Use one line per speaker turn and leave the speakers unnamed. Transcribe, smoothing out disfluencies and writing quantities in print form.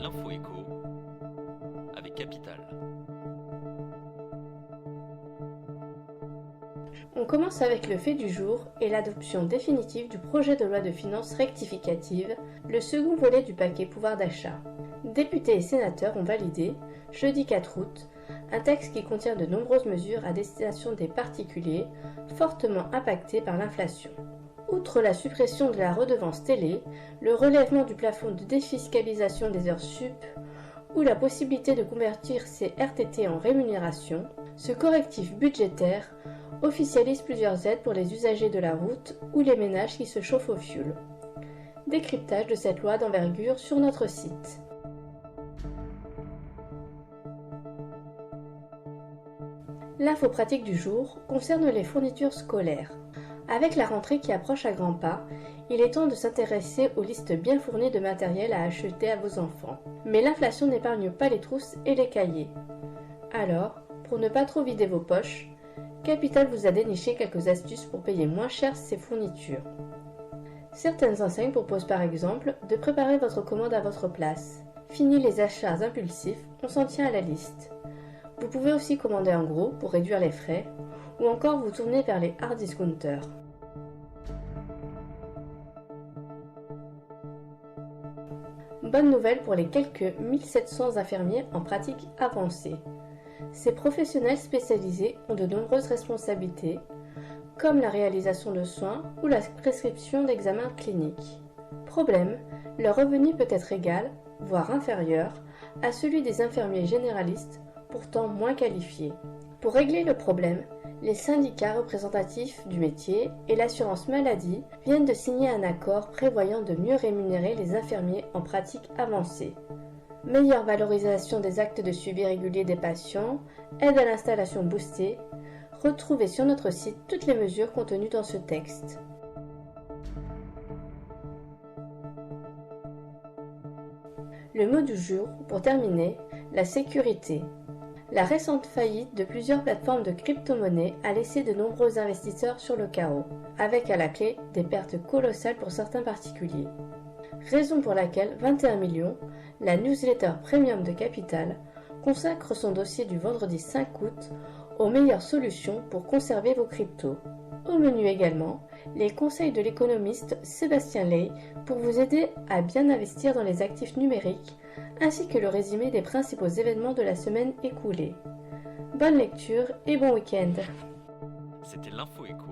L'info écho avec Capital.
On commence avec le fait du jour et l'adoption définitive du projet de loi de finances rectificative, le second volet du paquet pouvoir d'achat. Députés et sénateurs ont validé, jeudi 4 août, un texte qui contient de nombreuses mesures à destination des particuliers fortement impactés par l'inflation. Outre la suppression de la redevance télé, le relèvement du plafond de défiscalisation des heures sup ou la possibilité de convertir ces RTT en rémunération, ce correctif budgétaire officialise plusieurs aides pour les usagers de la route ou les ménages qui se chauffent au fioul. Décryptage de cette loi d'envergure sur notre site. L'info pratique du jour concerne les fournitures scolaires. Avec la rentrée qui approche à grands pas, il est temps de s'intéresser aux listes bien fournies de matériel à acheter à vos enfants. Mais l'inflation n'épargne pas les trousses et les cahiers. Alors, pour ne pas trop vider vos poches, Capital vous a déniché quelques astuces pour payer moins cher ces fournitures. Certaines enseignes proposent par exemple de préparer votre commande à votre place. Fini les achats impulsifs, on s'en tient à la liste. Vous pouvez aussi commander en gros pour réduire les frais, ou encore vous tourner vers les hard discounters. Bonne nouvelle pour les quelques 1700 infirmiers en pratique avancée. Ces professionnels spécialisés ont de nombreuses responsabilités, comme la réalisation de soins ou la prescription d'examens cliniques. Problème, leur revenu peut être égal, voire inférieur, à celui des infirmiers généralistes, pourtant moins qualifiés. Pour régler le problème, les syndicats représentatifs du métier et l'assurance maladie viennent de signer un accord prévoyant de mieux rémunérer les infirmiers en pratique avancée. Meilleure valorisation des actes de suivi régulier des patients, aide à l'installation boostée. Retrouvez sur notre site toutes les mesures contenues dans ce texte. Le mot du jour, pour terminer, la sécurité. La récente faillite de plusieurs plateformes de crypto-monnaies a laissé de nombreux investisseurs sur le carreau, avec à la clé des pertes colossales pour certains particuliers. Raison pour laquelle 21 millions, la newsletter premium de Capital, consacre son dossier du vendredi 5 août aux meilleures solutions pour conserver vos cryptos. Au menu également, les conseils de l'économiste Sébastien Ley pour vous aider à bien investir dans les actifs numériques, ainsi que le résumé des principaux événements de la semaine écoulée. Bonne lecture et bon week-end.
C'était l'info écho